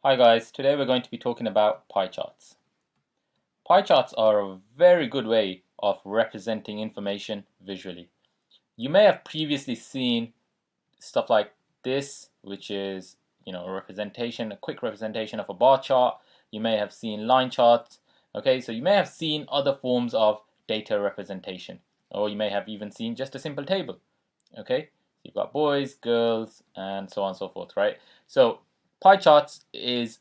Hi guys, today we're going to be talking about pie charts. Pie charts are a very good way of representing information visually. You may have previously seen stuff like this, which is, a representation, a quick representation of a bar chart. You may have seen line charts. Okay, so you may have seen other forms of data representation, or you may have even seen just a simple table. Okay, you've got boys, girls, and so on and so forth, right? So pie charts is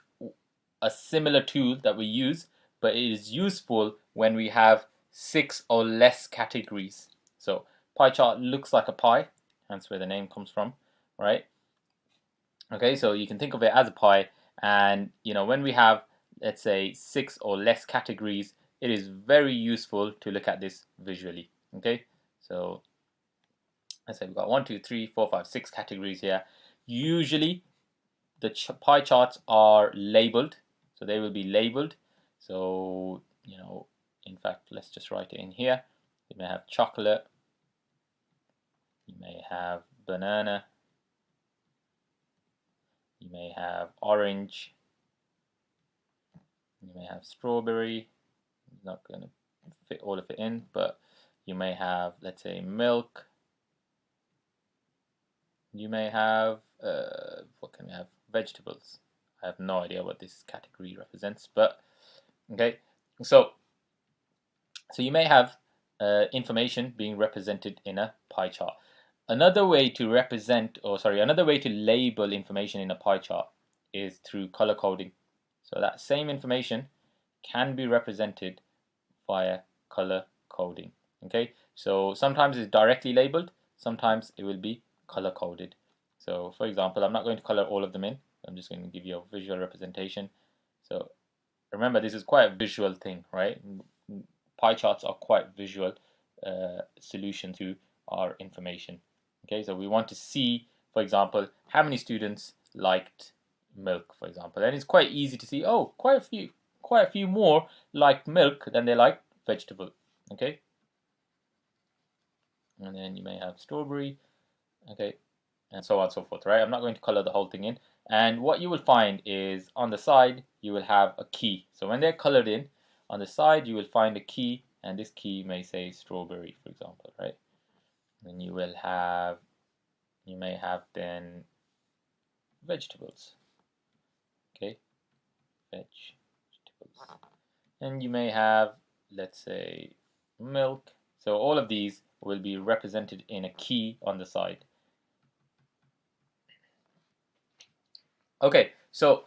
a similar tool that we use, but it is useful when we have 6 or less categories. So pie chart looks like a pie, hence where the name comes from, right? Okay, so you can think of it as a pie, and when we have, let's say, 6 or less categories, it is very useful to look at this visually. Okay, so let's say we've got 1, 2, 3, 4, 5, 6 categories here. Usually the pie charts are labeled, so they will be labeled. So in fact, let's just write it in here. You may have chocolate, you may have banana, you may have orange, you may have strawberry. I'm not going to fit all of it in, but you may have, let's say, milk. You may have, what can we have? Vegetables. I have no idea what this category represents, but okay. So you may have information being represented in a pie chart. Another way to another way to label information in a pie chart is through color coding. So that same information can be represented via color coding. Okay, so sometimes it's directly labeled, sometimes it will be color coded. So for example, I'm not going to color all of them in. I'm just going to give you a visual representation. So remember, this is quite a visual thing, right? Pie charts are quite visual solution to our information. Okay, so we want to see, for example, how many students liked milk, for example, and it's quite easy to see. Oh, quite a few more liked milk than they liked vegetable. Okay, and then you may have strawberry. Okay, and so on and so forth. Right? I'm not going to color the whole thing in. And what you will find is on the side you will have a key. So when they're colored in, on the side you will find a key, and this key may say strawberry, for example, right? Then you may have then vegetables. Okay, vegetables. And you may have, let's say, milk. So all of these will be represented in a key on the side. Okay, so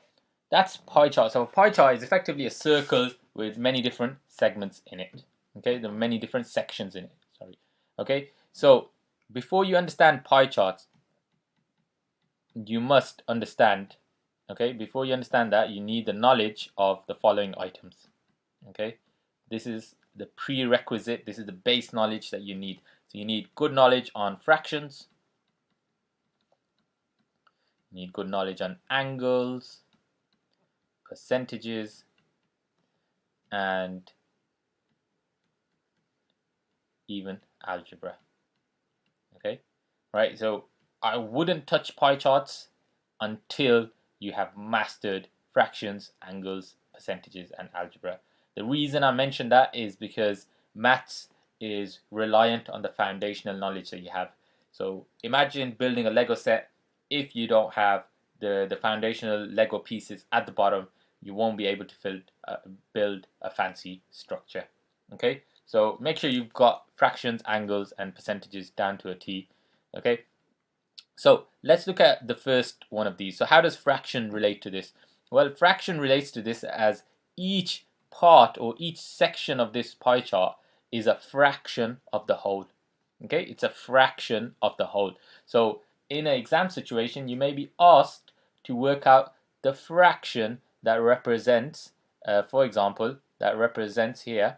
that's pie chart. So a pie chart is effectively a circle with many different segments in it. Okay, there are many different sections in it. Sorry. Okay, so before you understand pie charts, you must understand. Okay, before you understand that, you need the knowledge of the following items. Okay, this is the prerequisite. This is the base knowledge that you need. So you need good knowledge on fractions. You need good knowledge on angles, percentages, and even algebra. Okay, right? So I wouldn't touch pie charts until you have mastered fractions, angles, percentages, and algebra. The reason I mention that is because maths is reliant on the foundational knowledge that you have. So imagine building a Lego set. If you don't have the foundational Lego pieces at the bottom, you won't be able to build a fancy structure. Okay, so make sure you've got fractions, angles, and percentages down to a T. Okay, so let's look at the first one of these. So how does fraction relate to this? Well, fraction relates to this as each part or each section of this pie chart is a fraction of the whole. Okay, it's a fraction of the whole. So in an exam situation, you may be asked to work out the fraction that represents, for example, that represents here,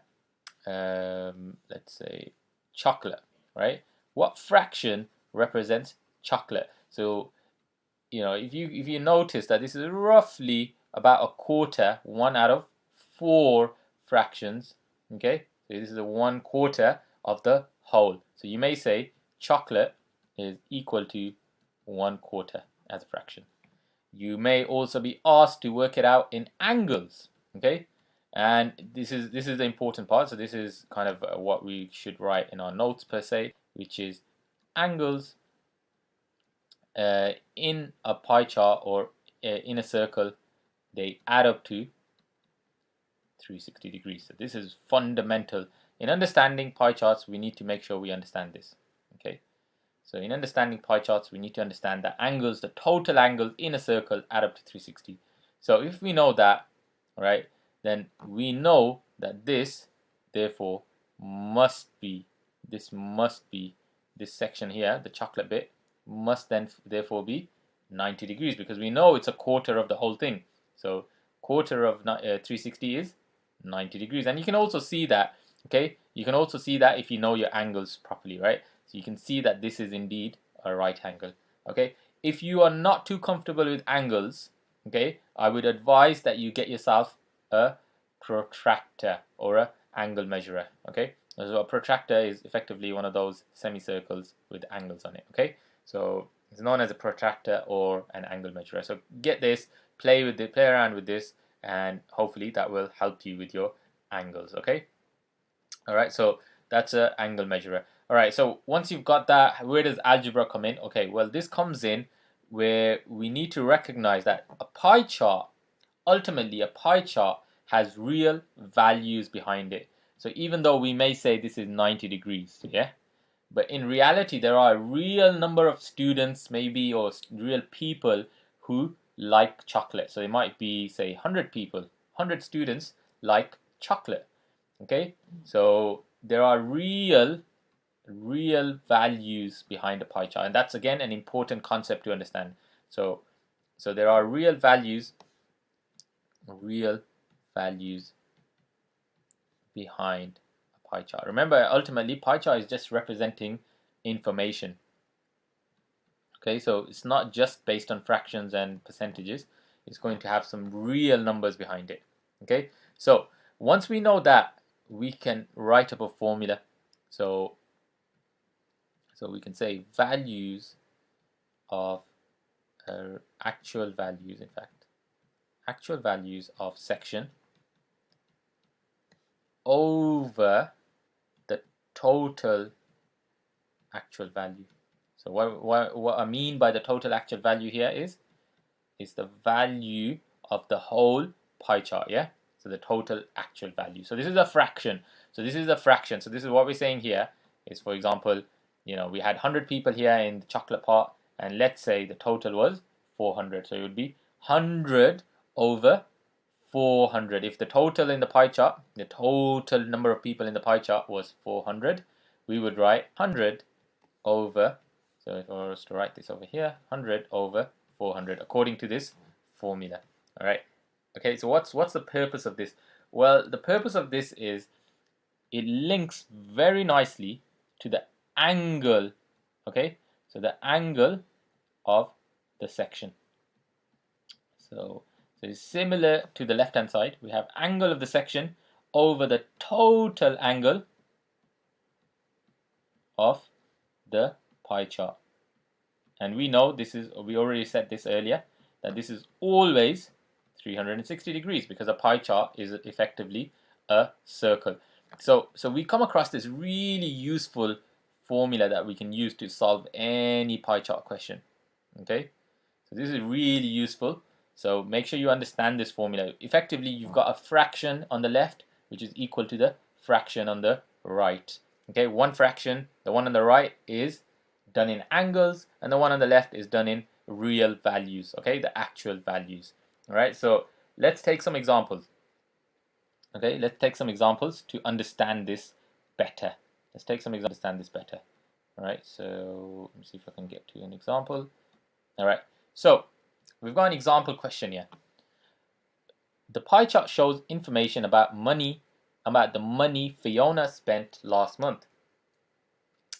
let's say, chocolate, right? What fraction represents chocolate? So if you notice that this is roughly about a quarter, 1 out of 4 fractions. Okay, so this is a 1/4 of the whole. So you may say chocolate is equal to 1/4 as a fraction. You may also be asked to work it out in angles, okay? And this is the important part. So this is kind of what we should write in our notes per se, which is angles in a pie chart or in a circle, they add up to 360 degrees. So this is fundamental. In understanding pie charts, we need to make sure we understand this, okay? So in understanding pie charts, we need to understand that angles, the total angles in a circle add up to 360. So if we know that, right, then we know that this, therefore, must be this section here, the chocolate bit, must then therefore be 90 degrees, because we know it's a quarter of the whole thing. So quarter of 360 is 90 degrees. And you can also see that, okay? You can also see that if you know your angles properly, right? So you can see that this is indeed a right angle, okay? If you are not too comfortable with angles, okay, I would advise that you get yourself a protractor or a angle measurer, okay? So a protractor is effectively one of those semicircles with angles on it, okay? So it's known as a protractor or an angle measurer. So get this, play around with this, and hopefully that will help you with your angles, okay? All right, so that's an angle measurer. All right, so once you've got that, where does algebra come in? Okay, well, this comes in where we need to recognize that a pie chart, ultimately a pie chart has real values behind it. So even though we may say this is 90 degrees, yeah, but in reality there are a real number of students maybe, or real people who like chocolate. So it might be, say, 100 people, 100 students like chocolate, okay? So there are real values behind a pie chart, and that's again an important concept to understand. So there are real values behind a pie chart. Remember, ultimately pie chart is just representing information, okay? So it's not just based on fractions and percentages. It's going to have some real numbers behind it, okay? So once we know that, we can write up a formula. So we can say values of actual values, in fact, actual values of section over the total actual value. So what I mean by the total actual value here is the value of the whole pie chart, yeah? So the total actual value. So this is a fraction. So this is a fraction. So this is what we're saying here is, for example, you know, we had 100 people here in the chocolate pot, and let's say the total was 400. So it would be 100 over 400. If the total in the pie chart, the total number of people in the pie chart was 400, we would write 100 over, so if I was to write this over here, 100 over 400 according to this formula. All right. Okay, so what's the purpose of this? Well, the purpose of this is it links very nicely to the angle, okay? So the angle of the section. So it's similar to the left hand side. We have angle of the section over the total angle of the pie chart. And we know this is, we already said this earlier, that this is always 360 degrees because a pie chart is effectively a circle. So we come across this really useful formula that we can use to solve any pie chart question. Okay, so this is really useful. So make sure you understand this formula. Effectively, you've got a fraction on the left, which is equal to the fraction on the right. Okay, one fraction, the one on the right is done in angles, and the one on the left is done in real values, okay, the actual values. All right, so let's take some examples. Okay, let's take some examples to understand this better. Let's take some examples to understand this better. All right, so let me see if I can get to an example. All right, so we've got an example question here. The pie chart shows information about the money Fiona spent last month.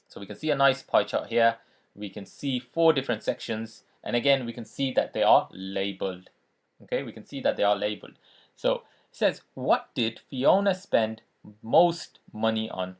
So we can see a nice pie chart here. We can see 4 different sections, and again we can see that they are labeled. Okay, we can see that they are labeled. So it says, what did Fiona spend most money on?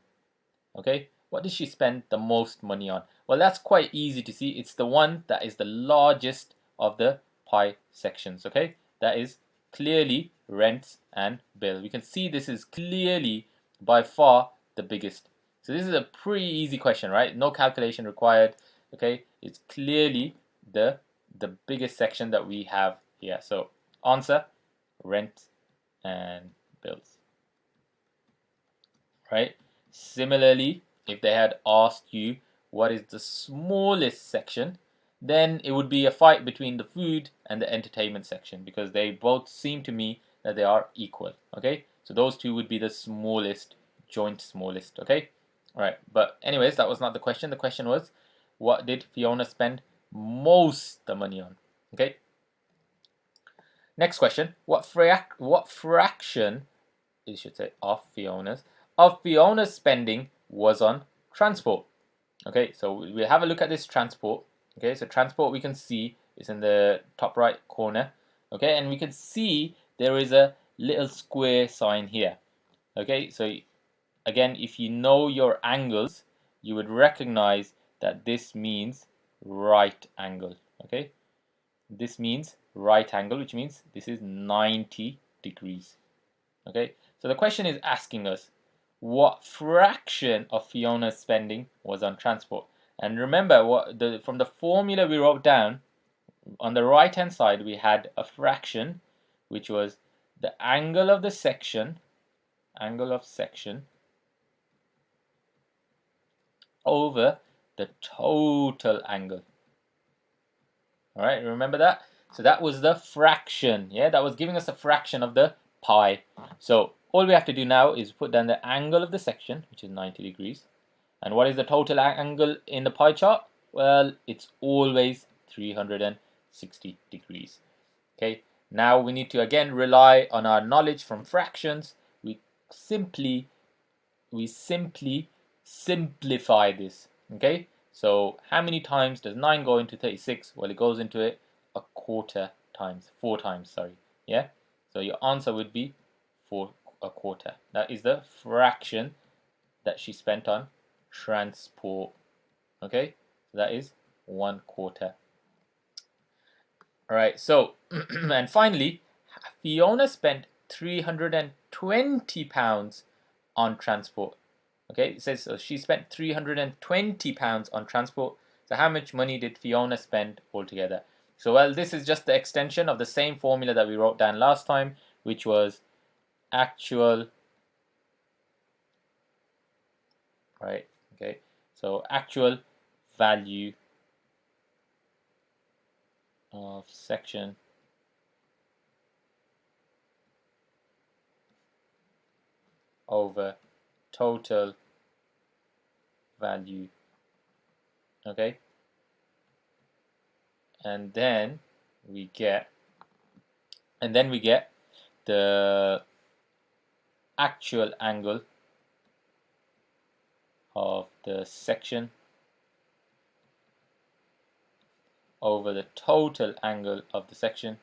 Okay, what did she spend the most money on? Well, that's quite easy to see. It's the one that is the largest of the pi sections. Okay, that is clearly rents and bill. We can see this is clearly by far the biggest. So this is a pretty easy question, right? No calculation required. Okay, it's clearly the biggest section that we have here. So answer, rent and bills, right? Similarly, if they had asked you what is the smallest section, then it would be a fight between the food and the entertainment section, because they both seem to me that they are equal. Okay, so those two would be the smallest, joint smallest. Okay, all right. But anyways, that was not the question. The question was, what did Fiona spend most the money on? Okay. Next question: what fraction, you should say, of Fiona's spending was on transport? Okay, so we have a look at this transport. Okay, so transport we can see is in the top right corner. Okay, and we can see there is a little square sign here. Okay, so again, if you know your angles, you would recognize that this means right angle. Okay, this means right angle, which means this is 90 degrees. Okay, so the question is asking us what fraction of Fiona's spending was on transport. And remember, from the formula we wrote down, on the right hand side we had a fraction, which was the angle of the section, over the total angle. All right, remember that? So that was the fraction. Yeah, that was giving us a fraction of the pi. So all we have to do now is put down the angle of the section, which is 90 degrees. And what is the total angle in the pie chart? Well, it's always 360 degrees. Okay, now we need to again rely on our knowledge from fractions. We simply simplify this. Okay, so how many times does 9 go into 36? Well, it goes into it a quarter times, 4 times, sorry. Yeah, so your answer would be 4 a quarter. That is the fraction that she spent on transport. Okay, so that is 1/4. All right, so and finally, Fiona spent £320 on transport. Okay, it says so she spent £320 on transport. So how much money did Fiona spend altogether? So well, this is just the extension of the same formula that we wrote down last time, which was actual, right? Okay, so actual value of section over total value. Okay, and then we get the actual angle of the section over the total angle of the section.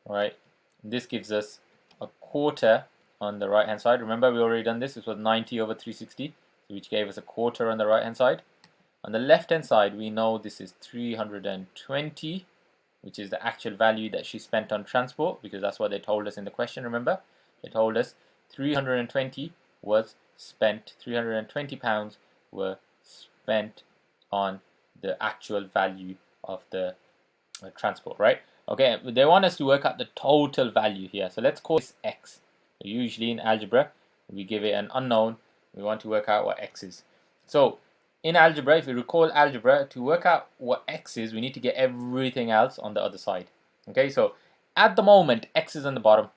Right, this gives us a quarter on the right hand side. Remember, we already done this. This was 90 over 360, which gave us a quarter on the right hand side. On the left hand side, we know this is 320, which is the actual value that she spent on transport, because that's what they told us in the question. Remember, they told us 320 was spent, £320 were spent on the actual value of the transport, right? Okay, they want us to work out the total value here. So let's call this x. Usually in algebra, we give it an unknown. We want to work out what x is. So in algebra, if you recall algebra, to work out what x is, we need to get everything else on the other side. Okay, so at the moment, x is on the bottom.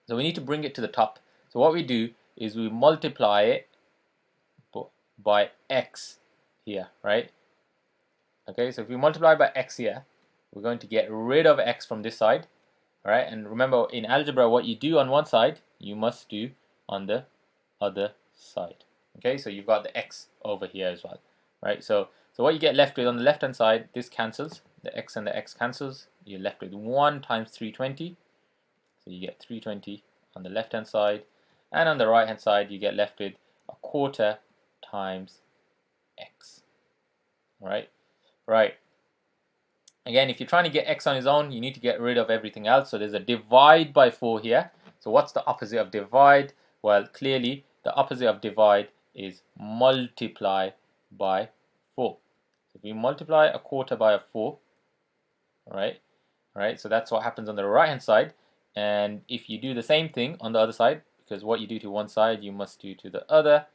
So we need to bring it to the top. So what we do is we multiply it by x here, right? Okay, so if we multiply by x here, we're going to get rid of x from this side. All right, and remember in algebra, what you do on one side, you must do on the other side. Okay, so you've got the x over here as well, right? So what you get left with on the left hand side, this cancels, the x and the x cancels. You're left with 1 times 320. So you get 320 on the left hand side, and on the right hand side, you get left with a quarter times x. Right? Right. Again, if you're trying to get x on its own, you need to get rid of everything else. So there's a divide by 4 here. So what's the opposite of divide? Well, clearly the opposite of divide is multiply by 4. So if we multiply a quarter by a 4, right? So that's what happens on the right hand side. And if you do the same thing on the other side, because what you do to one side, you must do to the other.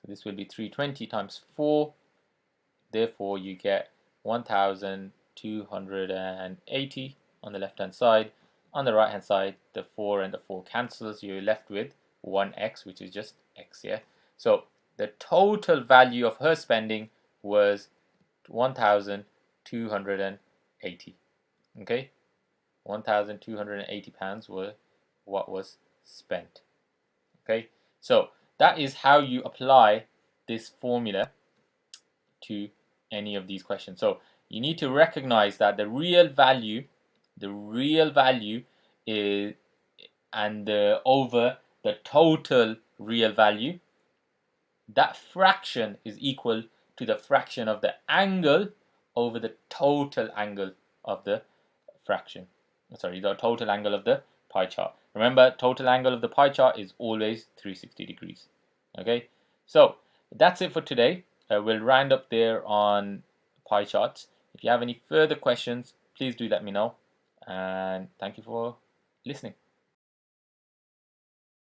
So this will be 320 times 4. Therefore, you get 1,280 on the left hand side. On the right hand side, the 4 and the 4 cancels. You're left with 1x, which is just x here. So the total value of her spending was 1,280. Okay, £1,280 were what was spent. Okay, so that is how you apply this formula to any of these questions. So you need to recognize that the real value is and over the total real value, that fraction is equal to the fraction of the angle over the total angle of the fraction. Sorry, the total angle of the pie chart. Remember, total angle of the pie chart is always 360 degrees. Okay, so that's it for today. We'll round up there on pie charts. If you have any further questions, please do let me know. And thank you for listening.